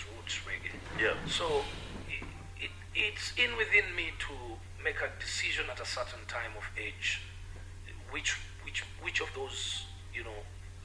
is roots reggae. Yeah. So it's in within me to make a decision at a certain time of age, which of those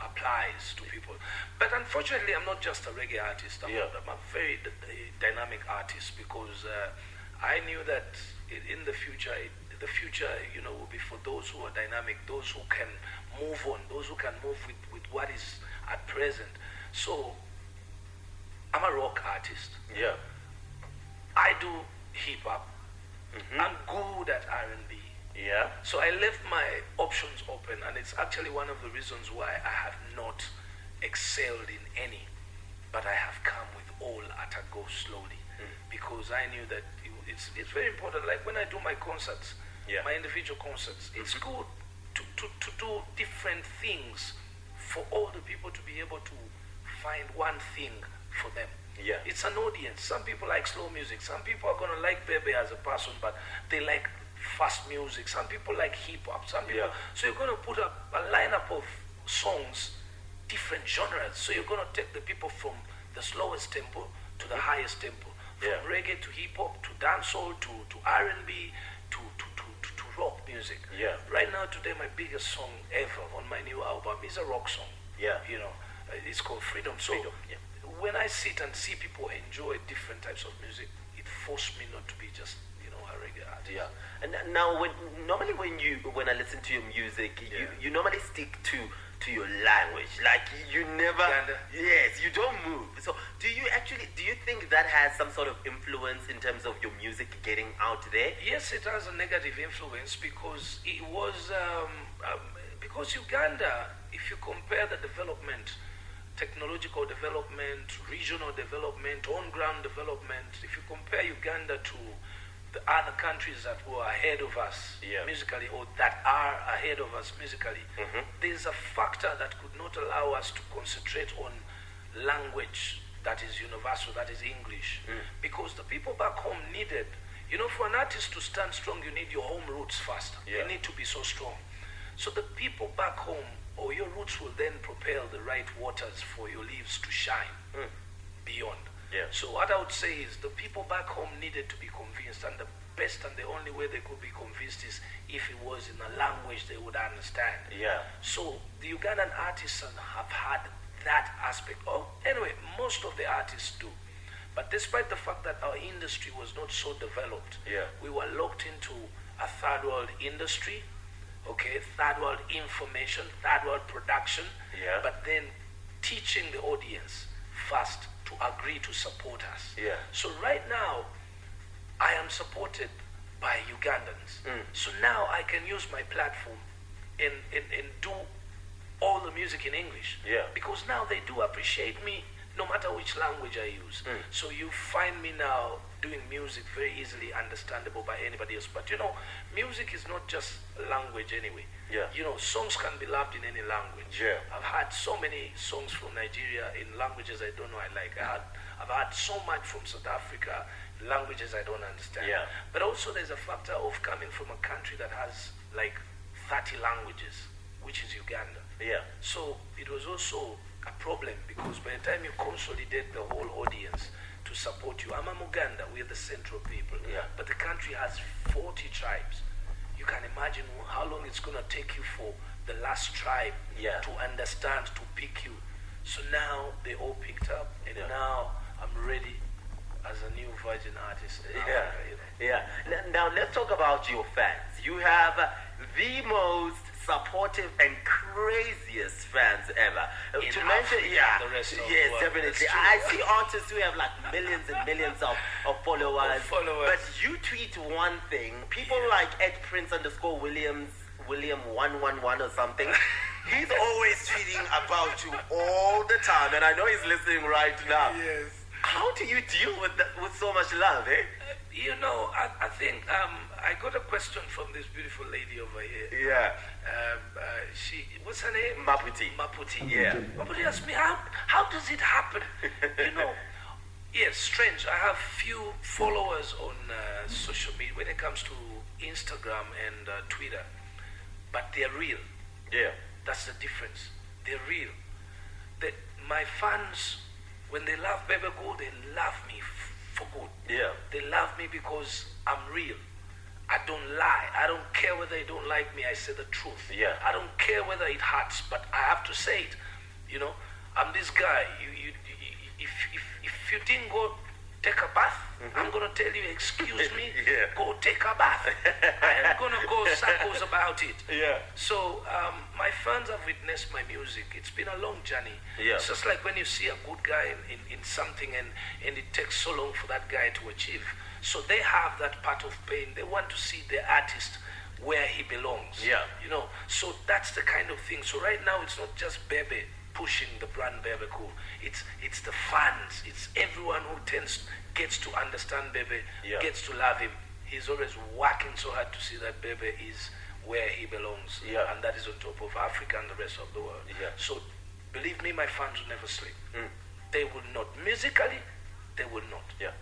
applies to people. But unfortunately, I'm not just a reggae artist. I'm a very dynamic artist because I knew that in the future, will be for those who are dynamic, those who can move on, those who can move with what is at present. So I'm a rock artist. Yeah. I do hip hop. Mm-hmm. I'm good at R&B. Yeah. So I left my options open, and it's actually one of the reasons why I have not excelled in any, but I have come with all at a go slowly, because I knew that it's very important. Like when I do my concerts, my individual concerts, it's good to do different things for all the people to be able to find one thing for them. Yeah. It's an audience. Some people like slow music. Some people are gonna like Bebe as a person, but they like fast music. Some people like hip hop. Some people. So you're gonna put up a lineup of songs, different genres. So you're gonna take the people from the slowest tempo to the highest tempo, from reggae to hip hop to dancehall to R&B to rock music. Yeah. Right now, today, my biggest song ever on my new album is a rock song. Yeah. It's called Freedom. So when I sit and see people enjoy different types of music, it forced me not to be just a reggae artist. Yeah. And now, when I listen to your music, you normally stick to your language. Like you never. Uganda. Yes, you don't move. So do you think that has some sort of influence in terms of your music getting out there? Yes, it has a negative influence because it was because Uganda, if you compare the development, technological development, regional development, on-ground development, if you compare Uganda to the other countries that were ahead of us musically, or that are ahead of us musically, there's a factor that could not allow us to concentrate on language that is universal, that is English. Because the people back home needed, for an artist to stand strong, you need your home roots first. You need to be so strong. So the people back home, or your roots will then propel the right waters for your leaves to shine beyond. Yeah. So what I would say is the people back home needed to be convinced, and the best and the only way they could be convinced is if it was in a language they would understand. Yeah. So the Ugandan artists have had that aspect. Anyway, most of the artists do. But despite the fact that our industry was not so developed, we were locked into a third world industry, third world information, third world production, but then teaching the audience first to agree to support us. So right now, I am supported by Ugandans. So now I can use my platform and do all the music in English. Because now they do appreciate me no matter which language I use. So you find me now doing music very easily understandable by anybody else. But music is not just language anyway. Songs can be loved in any language. I've had so many songs from Nigeria in languages I don't know I like. I've had so much from South Africa in languages I don't understand. But also there's a factor of coming from a country that has like 30 languages, which is Uganda. So it was also a problem because by the time you consolidate the whole audience to support you, I'm a Muganda, we're the central people, but the country has 40 tribes. You can imagine how long it's going to take you for the last tribe to understand, to pick you. So now they all picked up, and now I'm ready as a new virgin artist. Now let's talk about your fans. You have the most supportive and craziest fans ever. In to Africa, mention, the rest of the yes, world. definitely. I see artists who have like millions and millions of followers. But you tweet one thing. People like @Prince_William 111 or something. He's always tweeting about you all the time, and I know he's listening right now. Yes. How do you deal with so much love, eh? I think I got a question from this beautiful lady over here. What's her name? Maputi. Maputi asked me, how does it happen? Yes, strange. I have few followers on social media when it comes to Instagram and Twitter, but they're real. Yeah. That's the difference. They're real. My fans When they love Bebe Cool, they love me for good. Yeah. They love me because I'm real. I don't lie. I don't care whether you don't like me. I say the truth. Yeah. I don't care whether it hurts, but I have to say it. You know, I'm this guy. If you didn't go take a bath, I'm gonna tell you, excuse me, go take a bath. I am gonna go circles about it. Yeah. So my fans have witnessed my music. It's been a long journey. Yeah. It's just like when you see a good guy in something and it takes so long for that guy to achieve. So they have that part of pain. They want to see the artist where he belongs. Yeah. You know, so that's the kind of thing. So right now it's not just Bebe pushing the brand Bebe Cool. It's the fans. It's everyone who gets to understand Bebe, gets to love him. He's always working so hard to see that Bebe is where he belongs. Yeah. And that is on top of Africa and the rest of the world. Yeah. So believe me, my fans will never sleep. They will not. Musically, they will not. Yeah.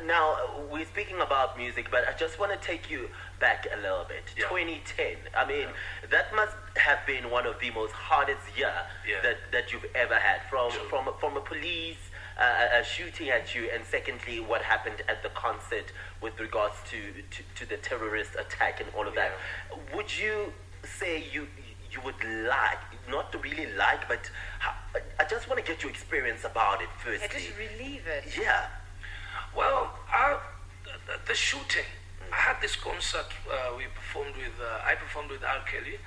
Now, we're speaking about music, but I just want to take you back a little bit. Yeah. 2010. I mean, that must have been one of the most hardest year that you've ever had. From a police shooting at you, and secondly, what happened at the concert with regards to the terrorist attack and all of that. Would you say you would like, not to really like, but I just want to get your experience about it firstly. Just relieve it. Yeah. Well, the shooting. I had this concert. I performed with R. Kelly,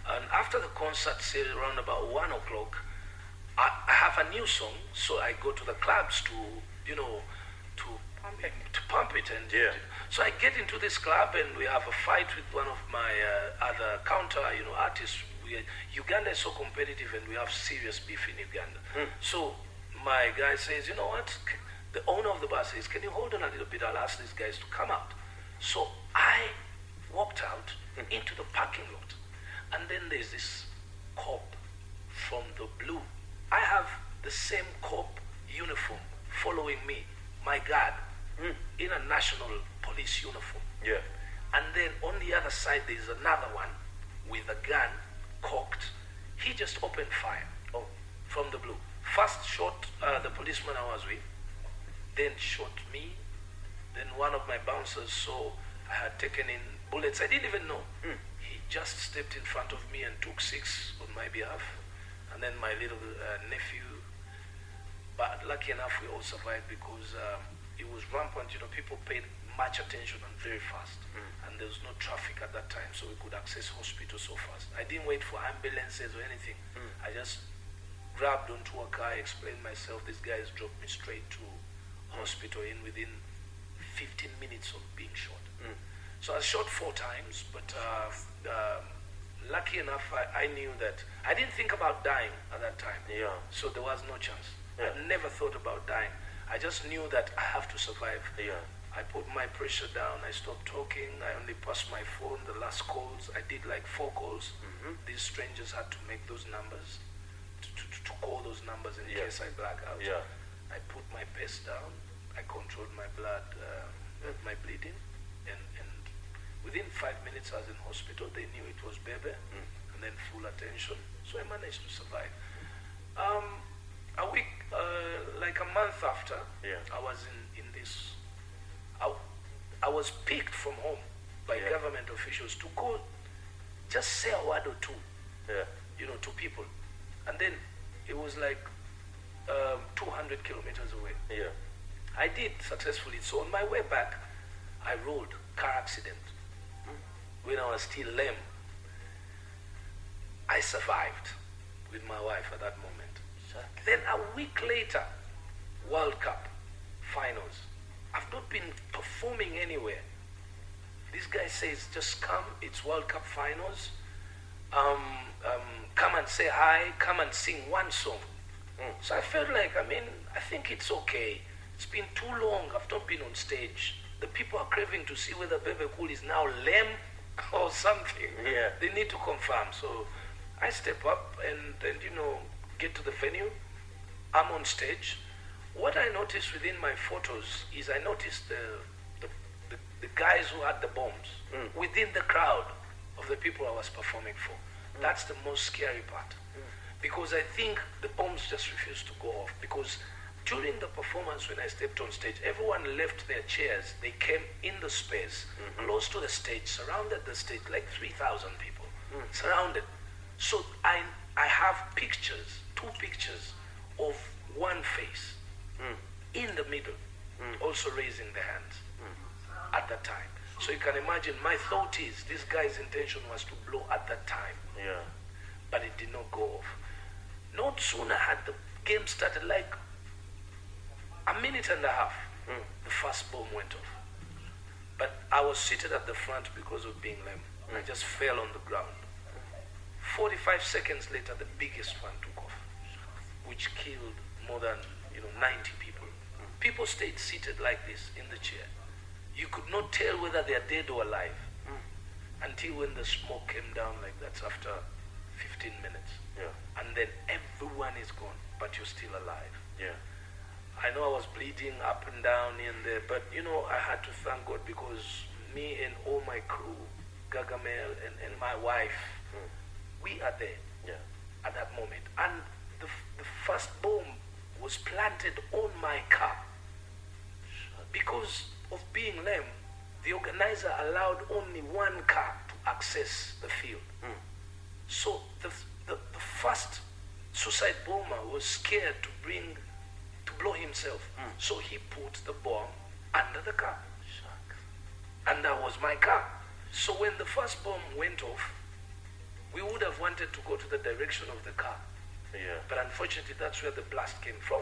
and after the concert, say around about 1 o'clock, I have a new song. So I go to the clubs to pump it, and so I get into this club, and we have a fight with one of my other counter artists. Uganda is so competitive, and we have serious beef in Uganda. So my guy says, you know what? The owner of the bar says, can you hold on a little bit? I'll ask these guys to come out. So I walked out into the parking lot, and then there's this cop from the blue. I have the same cop uniform following me, my guard, in a national police uniform. Yeah. And then on the other side, there's another one with a gun cocked. He just opened fire from the blue. First shot the policeman I was with, then shot me. Then one of my bouncers saw I had taken in bullets. I didn't even know. He just stepped in front of me and took 6 on my behalf. And then my little nephew. But lucky enough, we all survived because it was rampant. People paid much attention and very fast. And there was no traffic at that time, so we could access hospitals so fast. I didn't wait for ambulances or anything. I just grabbed onto a car, explained myself. These guys dropped me straight to hospital within 15 minutes of being shot. So I was shot 4 times, but lucky enough, I knew that I didn't think about dying at that time. Yeah. So there was no chance. I never thought about dying. I just knew that I have to survive. Yeah. I put my pressure down. I stopped talking. I only passed my phone. The last calls, I did like 4 calls. These strangers had to make those numbers, to call those numbers in case I black out. Yeah. I put my pace down. I controlled my blood, my bleeding, and within 5 minutes I was in hospital. They knew it was Bebe, and then full attention. So I managed to survive. A week, like a month after, I was in this. I was picked from home by government officials to go just say a word or two, to people, and then it was like 200 kilometers away. Yeah. I did successfully. So on my way back, I rolled car accident when I was still lame. I survived with my wife at that moment. Then a week later, World Cup finals. I've not been performing anywhere. This guy says, just come, it's World Cup finals. Come and say hi, come and sing one song. So I felt like, I think it's okay. It's been too long, I've not been on stage. The people are craving to see whether Bebe Cool is now lame or something. Yeah. They need to confirm. So I step up and get to the venue. I'm on stage. What I noticed within my photos is I noticed the guys who had the bombs within the crowd of the people I was performing for. That's the most scary part. Because I think the bombs just refused to go off because During the performance, when I stepped on stage, everyone left their chairs. They came in the space, close to the stage, surrounded the stage, like 3,000 people, surrounded. So I have pictures, 2 pictures of one face in the middle, also raising the hands at that time. So you can imagine, my thought is, this guy's intention was to blow at that time. Yeah. But it did not go off. Not sooner had the game started, like a minute and a half, the first bomb went off. But I was seated at the front because of being lame. I just fell on the ground. 45 seconds later, the biggest one took off, which killed more than 90 people. People stayed seated like this in the chair. You could not tell whether they are dead or alive until when the smoke came down like that after 15 minutes. Yeah. And then everyone is gone, but you're still alive. Yeah. I know I was bleeding up and down in there, but I had to thank God because me and all my crew, Gargamel and my wife, we are there at that moment. And the first bomb was planted on my car. Because of being lame, the organizer allowed only one car to access the field. So the first suicide bomber was scared to blow himself. So he put the bomb under the car. And that was my car. So when the first bomb went off, we would have wanted to go to the direction of the car. Yeah. But unfortunately, that's where the blast came from.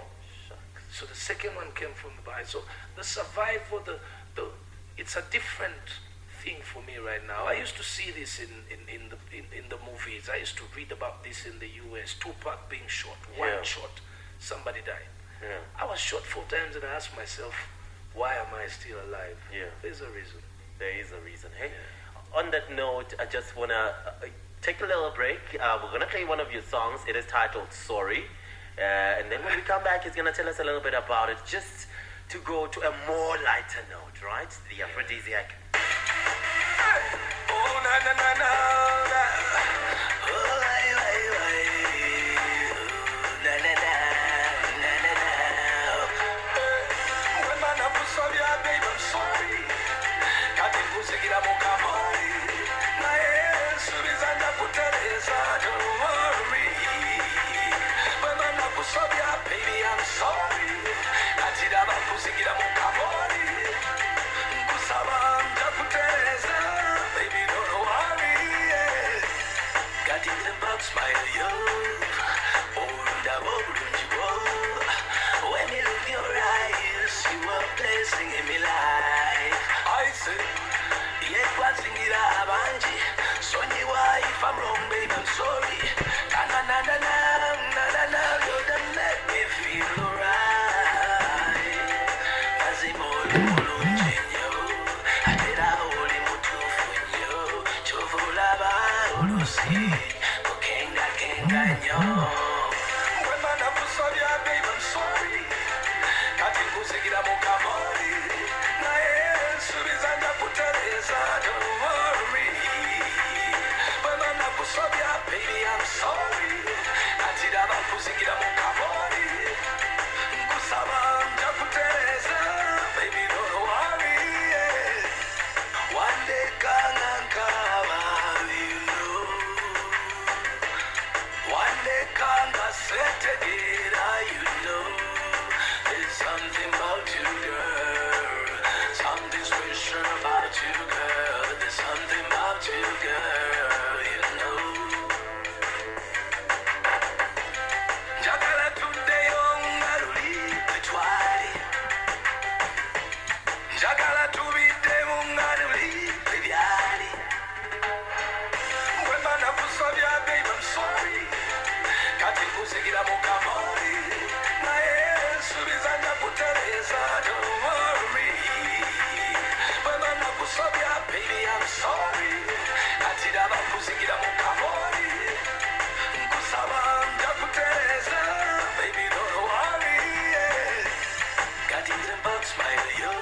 So the second one came from behind. So the survival, it's a different thing for me right now. I used to see this in the movies. I used to read about this in the US. Tupac being shot, one shot, somebody died. Yeah. I was shot 4 times and I asked myself, why am I still alive? Yeah. There's a reason. There is a reason. Hey, on that note, I just want to take a little break. We're going to play one of your songs. It is titled Sorry. And then when we come back, he's going to tell us a little bit about it, just to go to a more lighter note, right? The aphrodisiac. Oh, na na na na. Oh, ay, ay, ay. Na na na. Na na na. When man up with sorry, babe, I'm sorry. Kati kusigira mukamori. Na Yesu bizanda kuteleza, don't worry. When man up with sorry, baby, I'm sorry. Kati daba kusigira mukamori. Kusaba ndakuteleza, baby, don't worry. Got in the box, smile, yo. Oh, double, when you look your eyes, you are blessing in my life. I say, yeah, passing it up, Angie. So you are, if I'm wrong, baby, I'm sorry. Na na na na na na na na, you done make me feel alright. As if all the world yo, I did a holy mutufunyo, chovulaba ulusi, kenga kenga nyo. When man up with sorry, baby, I'm sorry. Kati kusigira mukamori. Na Yesu bizanda kuteleza, don't worry. When man up with sorry, baby, I'm sorry. Kati daba kusigira mukamori. Kusaba ndakuteleza, baby, don't worry. One day kanga kaba, you know. One day kanga setegera, you know. There's something about you, girl. Something special about you, girl. There's something about you, girl, you know. Njagala tuddeyo nga luli etwali. Njagala tubiddemu nga luli ebyali. Bwe mba nakusabya, babe, I'm sorry. Kati nkusigira mukamori. Naye Yesu bizanda kuteleza, don't worry. Bwe mba nakusabya, baby, I'm sorry. Kati daba kusigira mukamori. Nkusaba ndakuteleza, baby, don't worry. Kati nze mba smile yo.